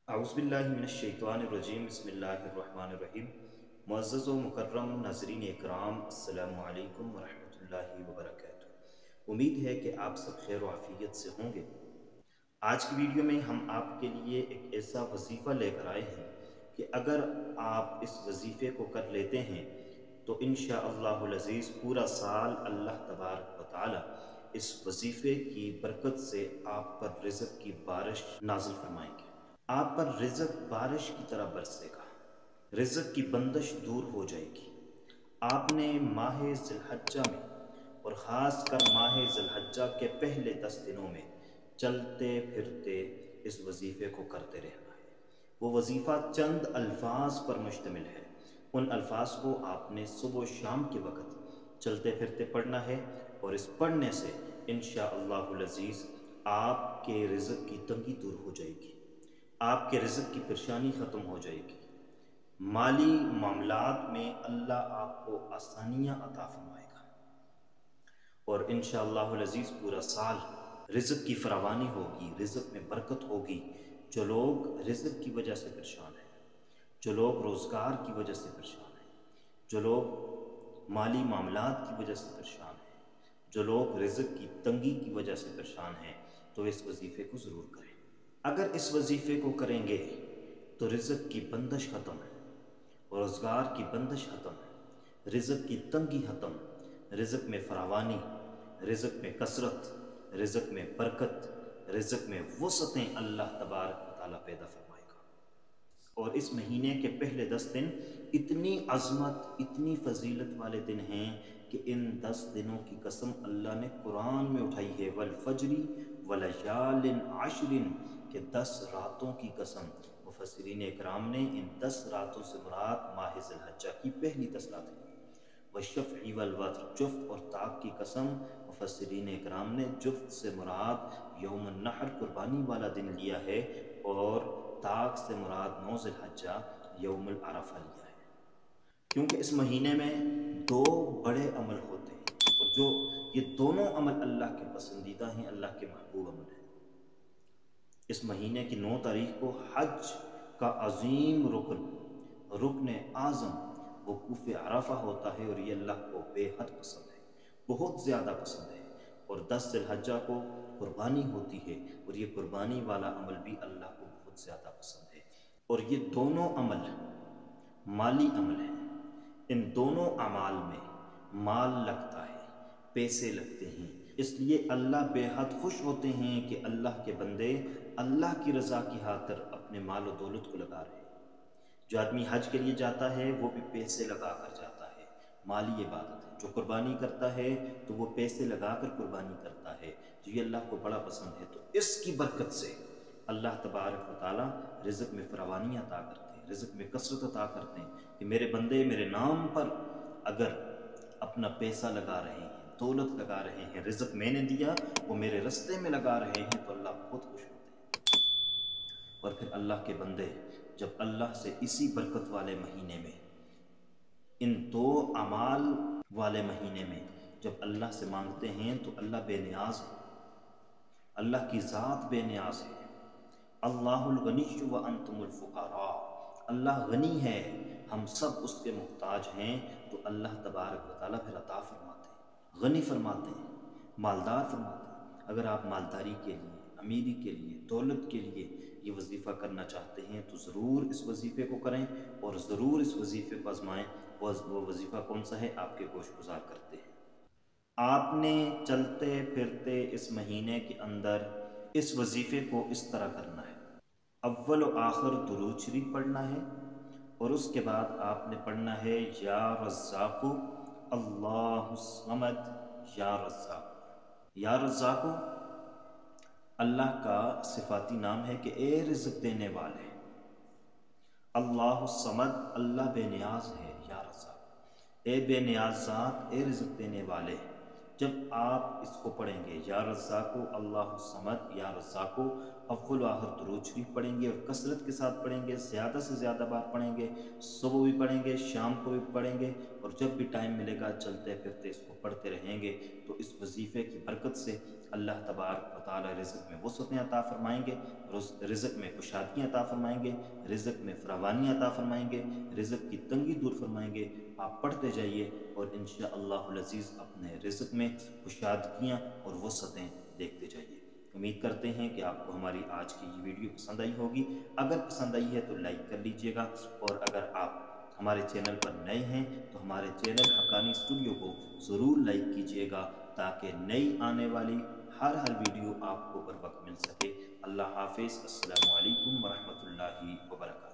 अऊज़ुबिल्लाहिमिनश्शैतानिर्रजीम बिस्मिल्लाहिर्रहमानिर्रहीम। मुअज़्ज़ज़ व मुकर्रम नाज़रीन इकराम, अस्सलामु अलैकुम व रहमतुल्लाहि व बरकातुहू। उम्मीद है कि आप सब खैर व आफ़ियत से होंगे। आज की वीडियो में हम आपके लिए एक ऐसा वजीफ़ा लेकर आए हैं कि अगर आप इस वजीफ़े को कर लेते हैं तो इंशाअल्लाहुल अज़ीज़ पूरा साल अल्लाह तबारक व तआला इस वजीफ़े की बरकत से आप पर रिज़्क़ की बारिश नाज़िल फरमाएंगे। आप पर रिज़्क़ बारिश की तरह बरसेगा, रिज़्क़ की बंदिश दूर हो जाएगी। आपने माह ज़िलहज्जा में और ख़ास कर माह ज़िलहज्जा के पहले 10 दिनों में चलते फिरते इस वजीफ़े को करते रहना है। वो वजीफ़ा चंद अल्फाज पर मुश्तमिल है। उन अल्फाज को आपने सुबह शाम के वक़्त चलते फिरते पढ़ना है और इस पढ़ने से इंशाअल्लाहुल अज़ीज़ आपके रिज़्क़ की तंगी दूर हो जाएगी, आपके रिज़्क़ की परेशानी ख़त्म हो जाएगी। माली मामलात में अल्लाह आपको आसानियाँ अता फरमाएगा और इंशाअल्लाहुल अज़ीज़ पूरा साल रिज़्क़ की फरावानी होगी, रिज़्क़ में बरकत होगी। जो लोग रिज़्क़ की वजह से परेशान हैं, जो लोग रोज़गार की वजह से परेशान हैं, जो लोग माली मामलात की वजह से परेशान हैं, जो लोग रिज़्क़ की तंगी की वजह से परेशान हैं, तो इस वजीफ़े को ज़रूर करें। अगर इस वजीफ़े को करेंगे तो रिज़्क़ की बंदिश ख़त्म, रोज़गार की बंदिश ख़त्म, रिज़्क़ की तंगी ख़त्म, रिज़्क़ में फरावानी, रिज़्क़ में कसरत, रिज़्क़ में बरकत, रिज़्क़ में वुसअतें अल्लाह तबारक व तआला पैदा फरमाएगा। और इस महीने के पहले 10 दिन इतनी अज़मत, इतनी फजीलत वाले दिन हैं कि इन 10 दिनों की कसम अल्लाह ने कुरान में उठाई है, वल फजरी वलयालिन आशरिन, के 10 रातों की कसम। मुफस्सिरीन इकराम ने इन 10 रातों से मुराद माह ज़िलहज्जा की पहली 10 रातें, वशफ़ई वल वत्र, जुफ्त और ताक की कसम। मुफस्सिरीन इकराम ने जुफ्त से मुराद यौमुन नहर कुर्बानी वाला दिन लिया है और ताक से मुराद 9 ज़िलहज्जा यौमुल अरफा लिया है, क्योंकि इस महीने में 2 बड़े अमल होते हैं और जो ये दोनों अमल अल्लाह के पसंदीदा हैं, अल्लाह के महबूब अमल हैं। इस महीने की 9 तारीख को हज का अजीम रुकन आज़म वकूफ़ अरफा होता है और ये अल्लाह को बेहद पसंद है, बहुत ज़्यादा पसंद है। और 10 ज़िलहज्जा को कुर्बानी होती है और ये कुर्बानी वाला अमल भी अल्लाह को बहुत ज़्यादा पसंद है। और ये दोनों अमल माली अमल हैं। इन दोनों अमाल में माल लगता है, पैसे लगते हैं, इसलिए अल्लाह बेहद खुश होते हैं कि अल्लाह के बंदे अल्लाह की रज़ा की खातिर अपने माल और दौलत को लगा रहे हैं। जो आदमी हज के लिए जाता है वो भी पैसे लगा कर जाता है, माली इबादत है। जो कुर्बानी करता है तो वो पैसे लगा कर कुर्बानी करता है, जो ये अल्लाह को बड़ा पसंद है। तो इसकी बरकत से अल्लाह तबारक व तआला रिज़्क़ में फरावानी अता करते हैं, रिज़्क़ में कसरत अता करते हैं कि मेरे बंदे मेरे नाम पर अगर अपना पैसा लगा रहे हैं, दौलत लगा रहे हैं, रिज़्क़ मैंने दिया वो मेरे रास्ते में लगा रहे हैं, तो अल्लाह बहुत खुश होते हैं। और फिर अल्लाह के बंदे जब अल्लाह से इसी बरकत वाले महीने में, इन 2 अमाल वाले महीने में जब अल्लाह से मांगते हैं तो अल्लाह बेनियाज है, अल्लाह की ज़ात बेनियाज है। अल्लाहुल गनिय्यु व अंतुमुल फुक़रा, अल्लाह गनी है, हम सब उसके मुहताज हैं। तो अल्लाह तबारक व तआला फिर अता फरमाते हैं, गनी फरमाते हैं, मालदार फरमाते हैं। अगर आप मालदारी के लिए, अमीरी के लिए, दौलत के लिए ये वजीफ़ा करना चाहते हैं तो ज़रूर इस वजीफ़े को करें और ज़रूर इस वजीफ़े को आजमाएँ। वो वजीफ़ा कौन सा है, आपके गोशगुजार करते हैं। आपने चलते फिरते इस महीने के अंदर इस वजीफ़े को इस तरह करना है। अव्वल व आखिर दुरूद शरीफ पढ़ना है और उसके बाद आपने पढ़ना है या रज़्ज़ाक़ु अल्लाहुस समद, या रज़्ज़ाक़ु। या रज़्ज़ाक़ु अल्लाह का सिफाती नाम है कि ए रिज़्क़ देने वाले। अल्लाहुस समद, अल्लाह बेनियाज है। या रज़्ज़ाक़ु, ए बेनियाज ज़ात, ए रिज़्क़ देने वाले। जब आप इसको पढ़ेंगे या रज़्ज़ाक़ु अल्लाहुस समद या रज़्ज़ाक़ु, अव्वल व आखिर दुरूद शरीफ पढ़ेंगे और कसरत के साथ पढ़ेंगे, ज़्यादा से ज़्यादा बार पढ़ेंगे, सुबह भी पढ़ेंगे, शाम को भी पढ़ेंगे, और जब भी टाइम मिलेगा चलते फिरते इसको पढ़ते रहेंगे, तो इस वजीफ़े की बरकत से अल्लाह तबारक व तआला रिज़्क़ में वसअतें अता फरमाएंगे, रिज़्क़ में कुशादगियाँ अता फरमाएंगे, रिज़्क़ में फरावानी अता फरमाएंगे, रिज़्क़ की तंगी दूर फरमाएंगे। आप पढ़ते जाइए और इंशाअल्लाहुल अज़ीज़ अपने रिज़्क़ में कुशादगियाँ और वसअतें देखते जाइए। उम्मीद करते हैं कि आपको हमारी आज की ये वीडियो पसंद आई होगी। अगर पसंद आई है तो लाइक कर लीजिएगा, और अगर आप हमारे चैनल पर नए हैं तो हमारे चैनल हक्कानी स्टूडियो को ज़रूर लाइक कीजिएगा, ताकि नई आने वाली हर वीडियो आपको बर वक्त मिल सके। अल्लाह हाफिज़। अस्सलामु अलैकुम वरहमतुल्लाहि वबरकातुहू।